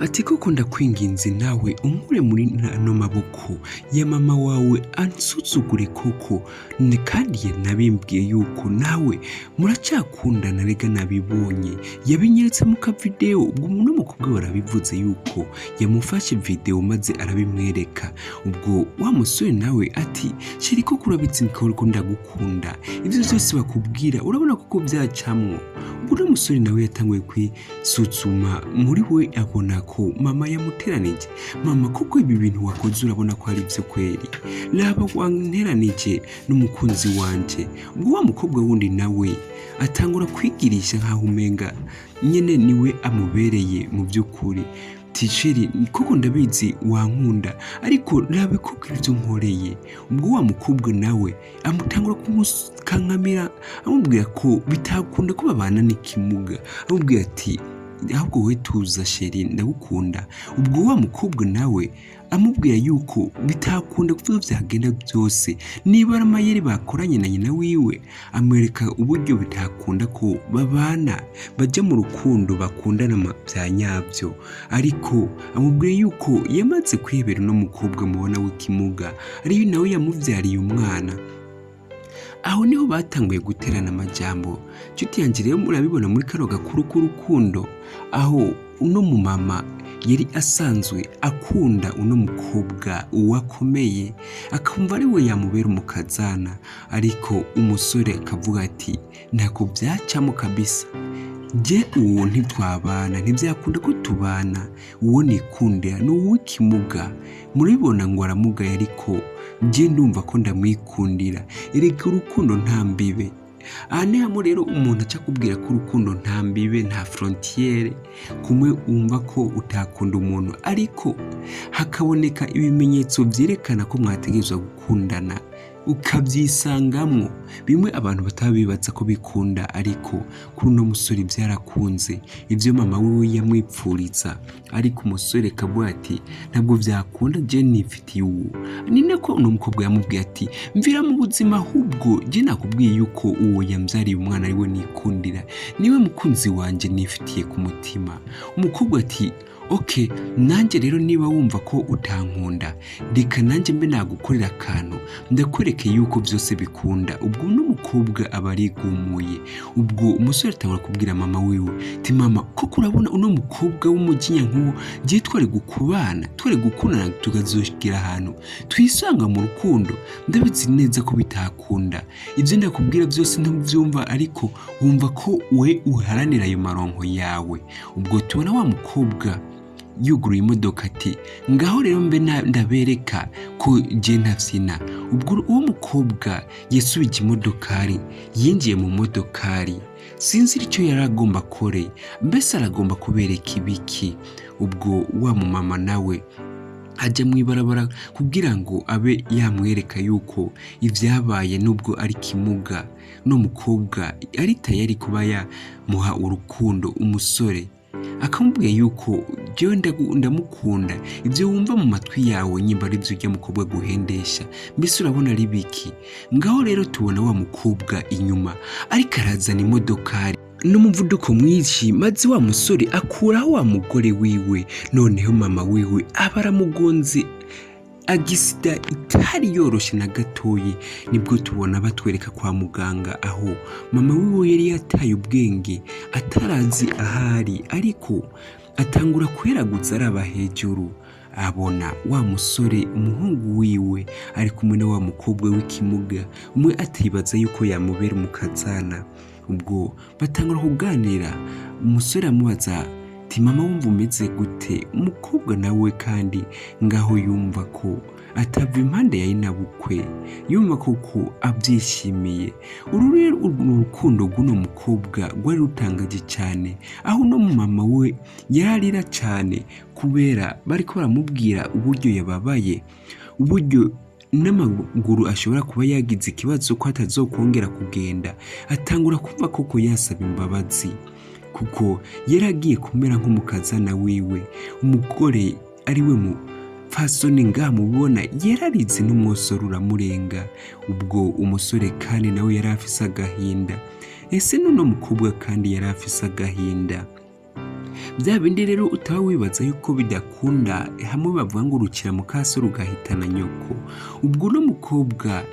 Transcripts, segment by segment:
ati koko ndakwinginze nawe unkure muri ano maboko ya mama wawe ansuzugure koko, kandi nabimbwiye yuko nawe muracyakundana, rega nabibonye yabinyeretse mu kavideo. Ubwo umuntu w'umukobwa warabivuze yuko yamufashe video maze arabimwereka. Ubwo wa musore nawe ati sheri koko urabitsinka ko ndagukunda, ivyo byose bakubwira urabona koko byacamwo. Ubwo uno musore nawe yatanguye kwisuzuma muri we, abona ko mama yamuteranije. Mama koko ibi bintu wakoze urabona ko ari byo kweri, raba wanteranije n'umukunzi wanje. Ubwo wa mukobwa wundi nawe atangura kwigirisha nkaho umenga nyene niwe amubereye mu by'ukuri. Tisheri koko ndabizi wankunda, ariko rabe koko ibyo nkoreye. Ubwo wa mukobwa nawe amutangura kumukankamira amubwira ko bitakunda ko babana n'ikimuga, amubwira ati ahubwo we tuza sheri ndagukunda. Ubwo wa mukobwa nawe amubwira yuko bitakunda kuko byagenda byose niba ari amayeri bakoranye na nyina wiwe, amwereka uburyo bitakunda ko babana bajya mu rukundo bakundana bya nyabyo. Ariko amubwira yuko yamaze kwihebera no mukobwa mubona w'ikimuga ari nawe yamuvyariye umwana. Aho niho batanguye guterana amajambo. Nshuti yanjye rero murabibona muri kano gakuru k'urukundo, aho uno mumama yari asanzwe akunda uno mukobwa uwakomeye, akumva ari we yamubera umukazana, ariko umusore akavuga ati ntako byacamo kabisa, je uwo ntitwabana, ntibyakunda ko tubana, uwo nikundira ni uw'ikimuga. Muribona ngo aramugaye, ariko je ndumva ko ndamwikundira. Erega urukundo nta mbibe. Aha ni hamwe rero umuntu aca kubwira ko urukundo nta mbibe, nta frontiere, kumwe wumva ko utakunda umuntu ariko hakaboneka ibimenyetso byerekana ko mwategerezwa gukundana ukabyisangamwo. Bimwe abantu batabibaza ko bikunda, ariko kuri uno musore byarakunze. Ivyo mama wiwe yamwipfuriza, ariko umusore kavuga ati ntabwo byakunda, je nifitiye uwo. Ni nako uno mukobwa yamubwiye ati mvira mu buzima, ahubwo je nakubwiye yuko uwo yambyariye umwana ari we nikundira, niwe mukunzi wanje nifitiye ku mutima. Umukobwa ati okay, nanjye rero niba wumva ko utankunda, reka nanjye mbe nagukorera akantu ndakwereke yuko byose bikunda. Ubwo n'umukobwa aba arigumuye. Ubwo umusore atangura kubwira mama wiwe ati mama koko urabona uno mukobwa w'umujinya nk'uwo, giye twari gukubana, twari gukundana tukazoshikira ahantu twisanga mu rukundo, ndabizi neza ko bitakunda. Ibyo ndakubwira byose ntabyumva, ariko wumva ko we uharanira ayo maronko yawe. Ubwo tubona wa mukobwa yuguruye imodoka ati ngaho rero mbe ndabereka ko je ntavyina. Ubwo uwo mukobwa yasubije imodokari, yinjiye mu modokari, sinzi icyo yaragomba kore, mbese aragomba kubereka ibiki. Ubwo wa mumama nawe ajya mu ibarabara kugira ngo abe yamwereka yuko ivyabaye nubwo ari kimuga. No mukobwa ari tayari kuba yamuha urukundo. Umusore akamubwira yuko jewe ndamukunda, ibyo wumva mu matwi yawe nyimba ari byo ujya mukobwa guhendesha, mbese urabona ari biki. Ngaho rero tubona wa mukobwa inyuma ariko arazana imodokari n'umuvuduko mwinshi, maze wa musore akuraho wa mugore wiwe. Noneho mama wiwe aba aramugonze agisida itari yoroshe na gatoyi. Nibwo tubona batwereka kwa muganga, aho mama wiwe yari yataye ubwenge atarazi ahari, ariko atangura kweraguza araba hejuru. Abona wa musore umuhungu wiwe ari kumwe na wa mukobwa w'ikimuga, umwe atibaza yuko yamubera umukazana. Ubwo batangura kuganira, umusore amubaza ati mama wumva umeze gute? Umukobwa nawe kandi ngaho yumva ko atava impande ya inabukwe, yumva ko abyishimiye. Urukundo rw'uno mukobwa rwari rutangaje cyane, aho no mama we yararira cyane kubera bariko baramubwira uburyo yababaye, uburyo n'amaguru ashobora kuba yagize ikibazo ko atazokongera kugenda. Atangura kumva koko yasaba imbabazi, kuko yaragiye kumera nk'umukazana wiwe. Umugore ari we mupfasoni ngamubona yararize n'umwosoro uramurenga. Ubwo umusore kandi nawe yari afise agahinda. Ese nuno mukobwa kandi yari afise agahinda. bya bindi rero utaba wibaza yuko bidakunda, hamwe bavuga ngo urukira mu kaso rugahitana nyoko. Ubwo uno mukobwa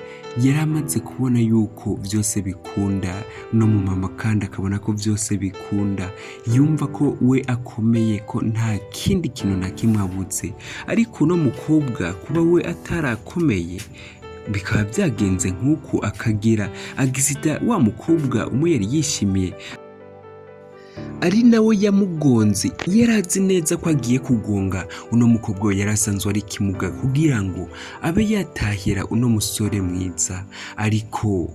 yari amaze kubona yuko byose bikunda, no mu mama kandi akabona ko byose bikunda, yumva ko we akomeye, ko nta kindi kintu na kimwe abuze. Ariko uno mukobwa kuba we atarakomeye bikaba byagenze nk'uku, akagira agisida wa mukobwa umwe yari yishimiye ari nawe yamugonze, yari azi neza ko agiye kugonga uno mukobwa yari asanzwe ari kimuga kugira ngo abe yatahira uno musore mwiza. Ariko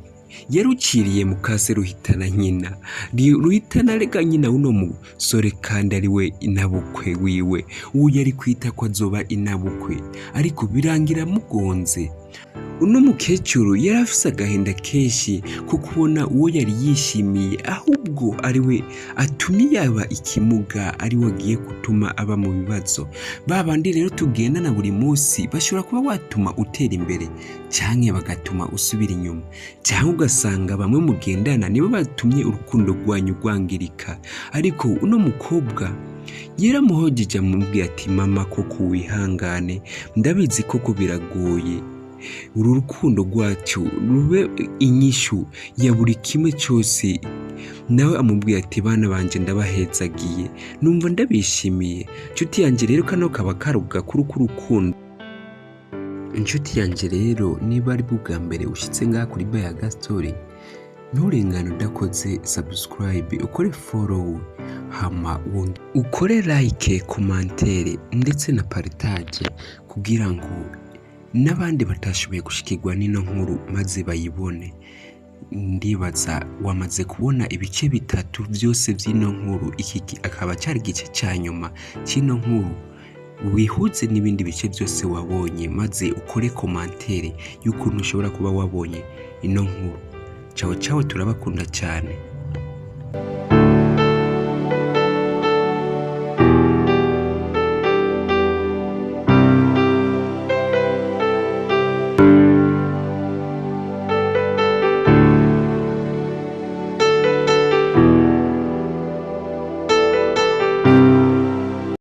yaruciriye mu kase ruhitana nyina, ruhitana rega nyina uno musore kandi ari we inabukwe wiwe, uwo yari kwita ko azoba inabukwe, ariko birangira mugonze. Uno mukecuru yari afise agahinda kenshi ko kubona uwo yari yishimiye ahubwo ari we atumye yaba ikimuga, ari we agiye gutuma aba mu bibazo. Babandi rero tugendana buri munsi bashobora kuba watuma utera imbere canke bagatuma usubira inyuma, cyangwa ugasanga bamwe mugendana nibo batumye urukundo rwanyu rwangirika. Ariko uno mukobwa yaramuhojeje amubwiye ati mama koko wihangane, ndabizi koko biragoye, uru rukundo rwacu rube inyishu ya buri kimwe cyose. Nawe amubwiye ati bana banje ndabahezagiye, numva ndabishimiye. Nshuti yanjye rero kano kaba karuga kuri k'urukundo. Inshuti yanjye rero niba ari bwa mbere ushitse ngaha kuri Bayaga Story, nturengane udakoze subscribe, ukore follow, hama ukore like, commentaire ndetse na partage kugira ngo n'abandi batashoboye gushikirwa n'ino nkuru maze bayibone. Ndibaza wamaze kubona ibice bitatu byose by'ino nkuru, iki akaba cyari igice cya nyuma cy'ino nkuru. Wihuze n'ibindi bice byose wabonye maze ukore commentaire y'ukuntu ushobora kuba wabonye ino nkuru. Ciao ciao, turabakunda cyane.